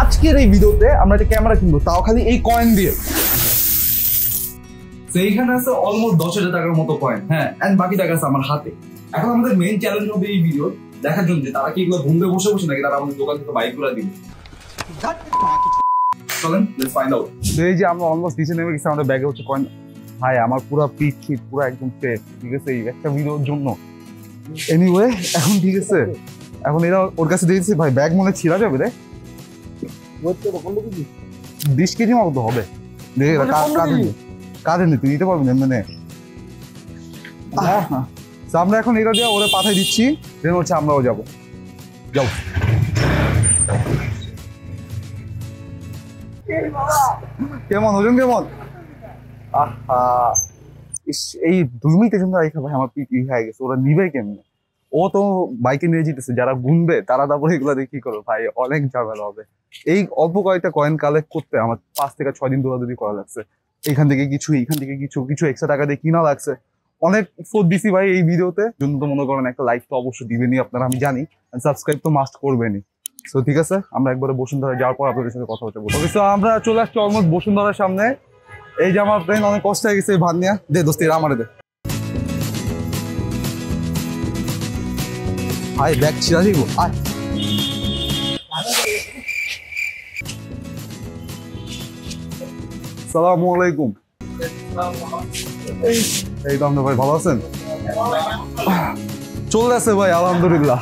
আজকের এই ভিডিওতে আমরা একটা ক্যামেরা কিনবো, তাও খালি এই কয়েন দিয়ে। তো এইখানে আছে অলমোস্ট 10,000 টাকার মতো কয়েন, হ্যাঁ, এন্ড বাকি টাকা আছে আমার হাতে। এখন আমাদের মেইন চ্যালেঞ্জ হবে এই ভিডিও দেখার জন্য যে তারা কি এগুলো ঘুমবে বসে বসে নাকি তারা আমাদের দোকান থেকে বাইক গুলা দিবে। চলেন লেটস ফাইন্ড আউট। এই যে আমরা অলমোস্ট নিচে নেমে গেছি, আমাদের ব্যাগে হচ্ছে কয়েন। ভাই আমার পুরো পিঠ ছিট পুরো একদম পেট, ঠিক আছে, এই একটা ভিডিওর জন্য। এনিওয়ে এখন ঠিক আছে, এখন এরা ওর কাছে দিয়েছি। ভাই ব্যাগ মনে ছিঁড়া যাবে রে, 20 কেজি মতো হবে। কাঁধে নি তুই নিতে পারবি না মানে। আমরা এখন এটা দিয়ে ওরা পাঠাই দিচ্ছি, দেন হচ্ছে আমরাও যাবো। যাও কেমন ওজন কেমন? এই 2 মিনিটের জন্য ভাই আমার পিঠ হয়ে গেছে। ওরা নিবে কেমনে? ও তো বাইকে নিয়ে যেতেছে, যারা গুনবে তারা তারপরে এগুলো দিয়ে কি করবে ভাই, অনেক ঝামেলা হবে। এই অল্প কয়েকটা কয়েন কালেক্ট করতে আমার 5 থেকে 6 দিন দৌড়াদৌড়ি করা লাগছে। এইখান থেকে কিছু কিছু এক্সট্রা টাকা দিয়ে কিনা লাগছে। অনেক ফোর্ট দিছি ভাই এই ভিডিওতে জন্য। তো মনে করেন একটা লাইক তো অবশ্যই দিবেনই আপনারা, আমি জানি, সাবস্ক্রাইব তো মাস্ট করবেনই। সো ঠিক আছে, আমরা একবারে বসুন্ধরা যাওয়ার পর আপনাদের সাথে কথা হচ্ছে। ওকে, সো আমরা চলে আসছি অলমোস্ট বসুন্ধরার সামনে। এই যে আমার ফ্রেন্ড অনেক কষ্ট হয়ে গেছে ভাত নিয়ে, দে দোস্তি আমারে দে ভাই, ব্যাগ ছিঁড়া দিব। আসসালামু আলাইকুম। এই তো আমরা ভাই ভালো আছেন? চলে আসে ভাই আলহামদুলিল্লাহ।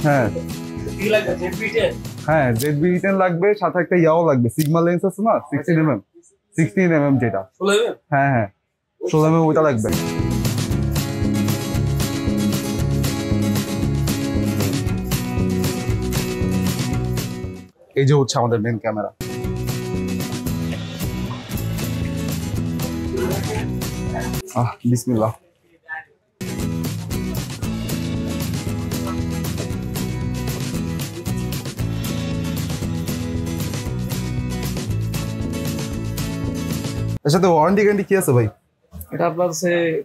হ্যাঁ হ্যাঁ, ZB-10 লাগবে, সাথে একটা ইয়াও লাগবে, সিগমা লেন্স আছে না, 16mm যেটা। হ্যাঁ হ্যাঁ 16mm ওইটা লাগবে। এই যে হচ্ছে আমাদের মেন ক্যামেরা। বিসমিল্লাহ। এর সাথে ওয়ারেন্টি গ্যারান্টি কি আছে ভাই? এটা আপনার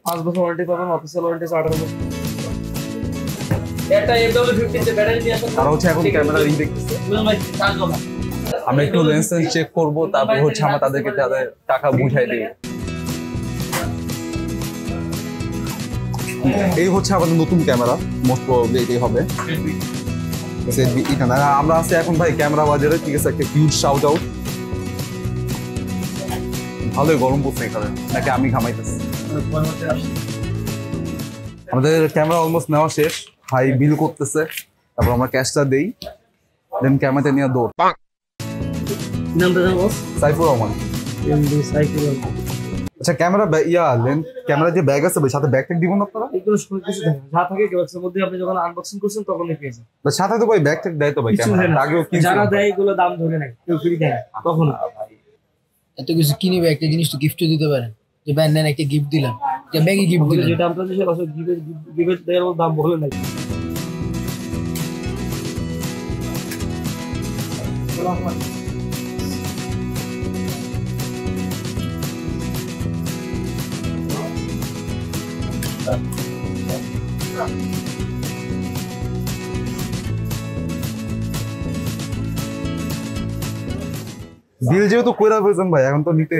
5 বছর ওয়ারেন্টি পাবেন, অফিসিয়াল ওয়ারেন্টি 18 বছর। এটা FW15 তে ব্যাটারি দিয়ে আসলে আর হচ্ছে এখন ক্যামেরা রিং দেখতেছে। আমরা একটু লেন্স চেক করব, তারপর হচ্ছে আমরা তাদেরকে তাদের টাকা বুঝাই দেব। এই হচ্ছে আমাদের নতুন ক্যামেরা, মোস্ট প্রবাবলি এটাই হবে ZB-10। আমরা আছি এখন ভাই ক্যামেরা বাজারে, ঠিক আছে। একটা হিউজ শাউট আউট। ভালোই গরম পড়ছে এখানে, নাকি আমি ঘামাইতেছি। আমাদের ক্যামেরা অলমোস্ট নেওয়া শেষ, ভাই বিল করতেছে, তারপর আমরা ক্যাশটা দেই, দেন ক্যামেরাটা নিয়ে দৌড়। সাইফুর রহমান। আচ্ছা ক্যামেরা ক্যামেরা যে ব্যাগ আছে ভাই, সাথে ব্যাগ ট্যাগ দিব না আপনারা? এগুলো সব কিছু থাকে, যা থাকে বক্সের মধ্যে আপনি যখন আনবক্সিং করছেন তখনই পেয়েছেন। সাথে তো ভাই ব্যাগ ট্যাগ দেয় তো ভাই, ক্যামেরা আগেও কি যারা দেয় এগুলো দাম ধরে নেয়, কেউ ফ্রি দেয় না কখনো। এত কিছু কিনিবে, একটা জিনিস তো গিফটও দিতে পারেন, যে ব্যান্ড নেন একটা গিফট দিলাম, যে ব্যাগে গিফট দিলাম, যেটা আমরা যে আসলে গিফট দেওয়ার দাম বলে নাই। বিল যেহেতু কইরা ফেলছেন ভাই, এখন তো নিতে।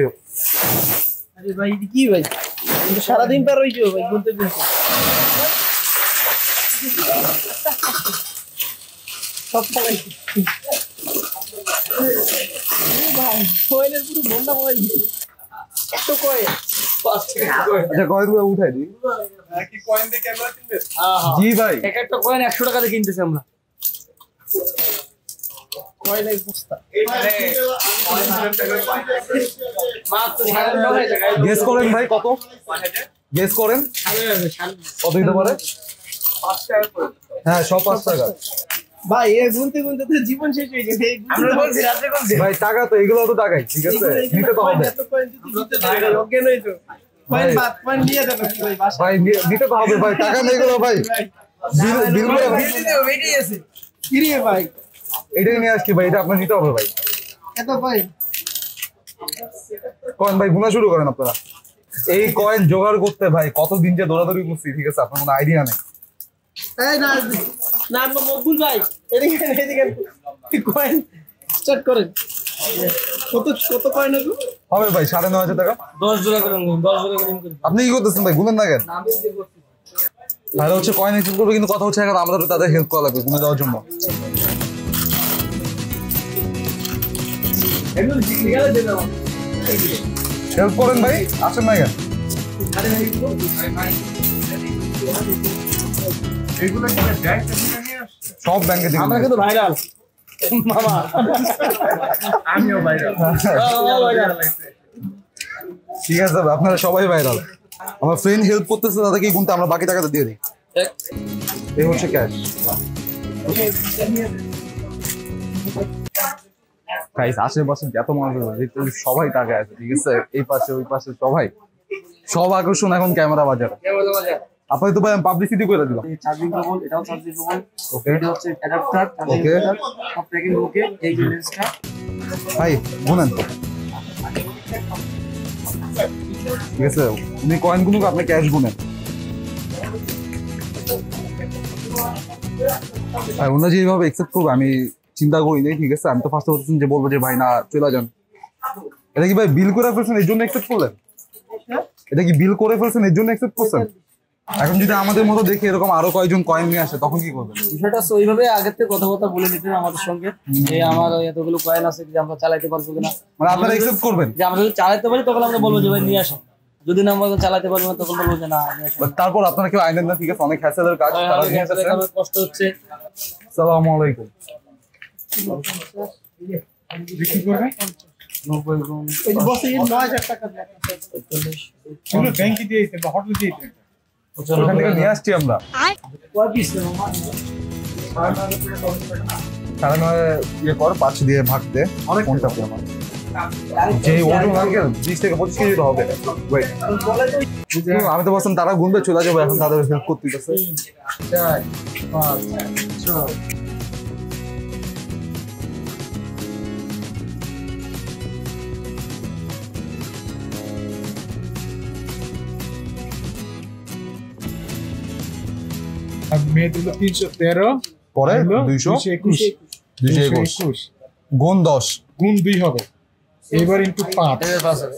আরে ভাই কি ভাই, সারাদিন পার হইছো ভাই বলতে দিন সব সময় ভাই কোয়েলের পুরো বন্ধা ভাই। এত কয় 5 টাকা কয়। আচ্ছা কয়েনগুলো উঠাই দিই। কি কয়েন দিয়ে ক্যামেরা কিনবে? জি ভাই, এক একটা কয়েন 100 টাকা দিয়ে কিনতেছি আমরা। কয়েনের বস্তা গেস করেন ভাই কত? গেস করেন কত দিতে পারে? হ্যাঁ সব 5 টাকা ভাই। এ গুনতে গুনতে তো জীবন শেষ হয়ে গেছে। আমরা বলছি রাতে কোনতে ভাই, টাকা তো এগুলো তো টাকাই, ঠিক আছে, নিতে তো হবে। এত কয়েন দিতে ভাই অজ্ঞান হইছো। কয়েন বাদ কয়েন নিয়ে যাবে কি ভাই বাসা? ভাই নিতে তো হবে ভাই, টাকা নেই গুলো ভাই। বিল করে ভিডিও বেরিয়ে আছে কি রে ভাই? এটাই নিয়ে আসছি ভাই, এটা আপনার নিতে হবে ভাই। এত ভাই কয়েন ভাই গুনা শুরু করেন আপনারা। এই কয়েন জোগাড় করতে ভাই কতদিন যে দৌড়াদৌড়ি করছি, ঠিক আছে, আপনার কোনো আইডিয়া নেই। এই না না মকবুল ভাই, এদিকে এদিকে কয়েন স্টার্ট করেন। কত কত কয়েন হবে ভাই 9,500 টাকা। 10 জোড়া করেন, 10 জোড়া করেন। আপনি কি করতেছেন ভাই, গুনেন না কেন? তাহলে হচ্ছে কয়েন এক্সচেঞ্জ করবে, কিন্তু কথা হচ্ছে এখন আমাদের তাদের হেল্প করা লাগবে গুনে দেওয়ার জন্য। হেল্প করেন ভাই, আসেন না কেন? সব ব্যাংকে থেকে আমরা কিন্তু ভাইরাল মামা, আমিও ভাইরাল। ঠিক আছে ভাই, আপনারা সবাই ভাইরাল। আমার ফ্রেন্ড হেল্প করতেছে, তাদেরকে গুনতে আমরা বাকি টাকাটা দিয়ে দিই। এই হচ্ছে ক্যাশ। গাইস আশেপাশে যত মানুষ আছে সবাই টাকা আছে, ঠিক আছে, এই পাশে ওই পাশে সবাই, সব আকর্ষণ এখন ক্যামেরা বাজার। আপনাকে তো ভাই আমি পাবলিসিটি করে দিলাম। চার্জিং কেবল, এটাও চার্জিং কেবল, ওকে এটা হচ্ছে অ্যাডাপ্টার, ওকে সব প্যাকিং ওকে। এই যে লেন্সটা ভাই গুনেন, ঠিক আছে, উনি কয়েন গুনুক, আপনি ক্যাশ গুনেন। ভাই ওনারা যেভাবে একসেপ্ট করবে আমি চিন্তা করিনি, ঠিক আছে, আমি তো ফার্স্টে বলতেছেন যে বলবো যে ভাই না চলে যান। এটা কি ভাই বিল করে ফেলছেন এর জন্য একসেপ্ট করলেন? এটা কি বিল করে ফেলছেন এর জন্য একসেপ্ট করছেন? এখন যদি আমাদের মতো দেখে এরকম আরো কয়েকজন কয়েন নিয়ে আসে তখন কি করবেন? বিষয়টা হচ্ছে ওইভাবে আগের থেকে কথাবার্তা বলে নিতেন আমাদের সঙ্গে, যে আমার এতগুলো কয়েন আছে যে আমরা চালাইতে পারবো কিনা। মানে আপনারা একসেপ্ট করবেন? যে আমরা যদি চালাতে পারি তখন আমরা বলবো যে ভাই নিয়ে আসো, যদি না আমরা চালাতে পারবো না তখন বলবো যে না নিয়ে আসো। But তারপর আপনারা কেউ আইনেন না, ঠিক আছে, অনেক হ্যাসেলের কাজ, তারা নিয়ে আসেন। কষ্ট হচ্ছে। আসসালামু আলাইকুম। বিক্রি করবে? 90 গুণ এই যে বসে 9,000 টাকা দেয়। এগুলো ব্যাংকে দিয়ে দিতে বা হোটেলে দিয়ে দিতে। ওখান থেকে নিয়ে আসছি আমরা। কয় পিস মামা? 9.5 ইয়ে কর, 5 দিয়ে ভাগ দে। কোনটা কি আমার? যে ওজন আঙ্কেল 20 থেকে 25 কেজি তো হবে। ওয়েট, আমি তো বলছিলাম তারা গুনবে চলে যাবো, এখন তাদের হেল্প করতে দিতেছে। 4 5 6 আর মেয়েদের 313 পরে হলো 221 221 গুণ 10 গুণ 2 হবে। এবার ইনটু 5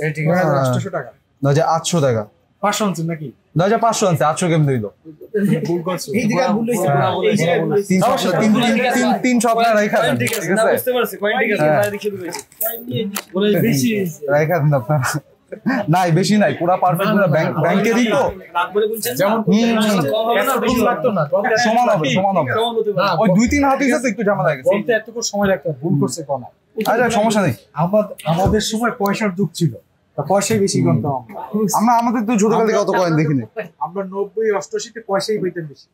এই ঠিক আছে। 800 টাকা। 800 টাকা। 500 আনছেন নাকি? 500 আনছে, 800 কেমন দিল? ভুল করছো। এই জায়গায় ভুল হইছে, এই জায়গায় ভুল হইছে। 300 আপনারা রাইখা দেন, ঠিক আছে? বুঝতে পারছি, কয়েন ঠিক আছে, হ্যাঁ। বাইরে রেখে দিয়েছি। বলে বেশি রাইখা দেন আপনারা। নাই বেশি নাই, পুরা পারফেক্ট, পুরা ব্যাংকে দিই তো রাখবলে বলছেন যেমন কম হবে না, বেশি লাগতো না। সমান হবে, সমান হবে। কম হতে পারে। ওই 2-3 হাত হিসাবে একটু ঝামেলা লাগে। বলতে এতটুকু সময় লাগতো, ভুল করছে কোন। আচ্ছা সমস্যা নেই, আমাদের সময় পয়সার যুগ ছিল, তা পয়সাই বেশি গণতাম আমরা। আমাদের তো ছোটকাল থেকে অত কয়েন দেখিনি। আমরা 90-88 তে পয়সাই পাইতাম বেশি।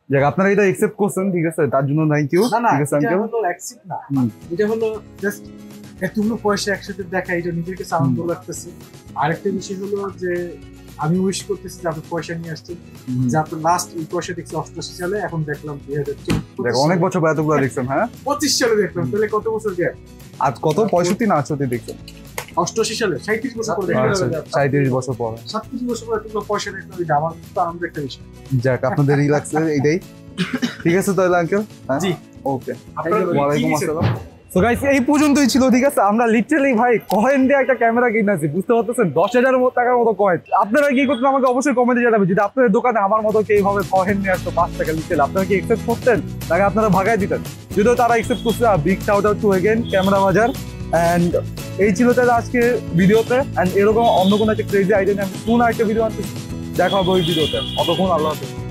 যাক আপনারা এটা একসেপ্ট করছেন, ঠিক আছে, তার জন্য থ্যাংক ইউ, না না, ঠিক আছে এটা আঙ্কেল। হলো অ্যাকসেপ্ট না, এটা হলো জাস্ট এতগুলো পয়সা একসাথে দেখা, এটা নিজের কাছে আনন্দ লাগতেছে। আরেকটা বিষয় হলো যে আমি উইশ করতেছি যে আপনি পয়সা নিয়ে আসছেন, যে আপনার লাস্ট এই পয়সা দেখছি 88 সালে, এখন দেখলাম 2024 দেখ অনেক বছর পর এতগুলো দেখছেন। হ্যাঁ 25 সালে দেখলাম, তাহলে কত বছর গ্যাপ? আজ কত 65 না 68 দেখছেন? 88 সালে 37 বছর পর আচ্ছা দেখলাম, 37 বছর পর। 37 বছর পর এতগুলো পয়সা দেখলাম, এটা আমার তো আনন্দের একটা বিষয়। যাক আপনাদের রিল্যাক্স এইটাই, ঠিক আছে তাহলে আঙ্কেল। হ্যাঁ জি। ওকে, আপনারা ওয়ালাইকুম কি আসসালাম। সো গাইস এই পর্যন্তই ছিল, ঠিক আছে, আমরা লিটারালি ভাই কয়েন দিয়ে একটা ক্যামেরা কিনেছি, বুঝতে পারতেছেন, 10,000 টাকার মতো কয়েন। আপনারা কি করতেন আমাকে অবশ্যই কমেন্টে জানাবেন, যদি আপনাদের দোকানে আমার মতো কেউ ভাবে কয়েন নিয়ে আসতো 5 টাকা লিটারালি, আপনারা কি একসেপ্ট করতেন নাকি আপনারা ভাগাই দিতেন? যদিও তারা একসেপ্ট করছে, big shout out to again camera বাজার। এন্ড এই ছিল তাহলে আজকে ভিডিওতে, এন্ড এরকম অন্য কোনো একটা ক্রেজি আইডিয়া নিয়ে আমি কোন একটা ভিডিও আনতে দেখা হবে ওই ভিডিওতে। অতক্ষণ আল্লাহ হাফেজ।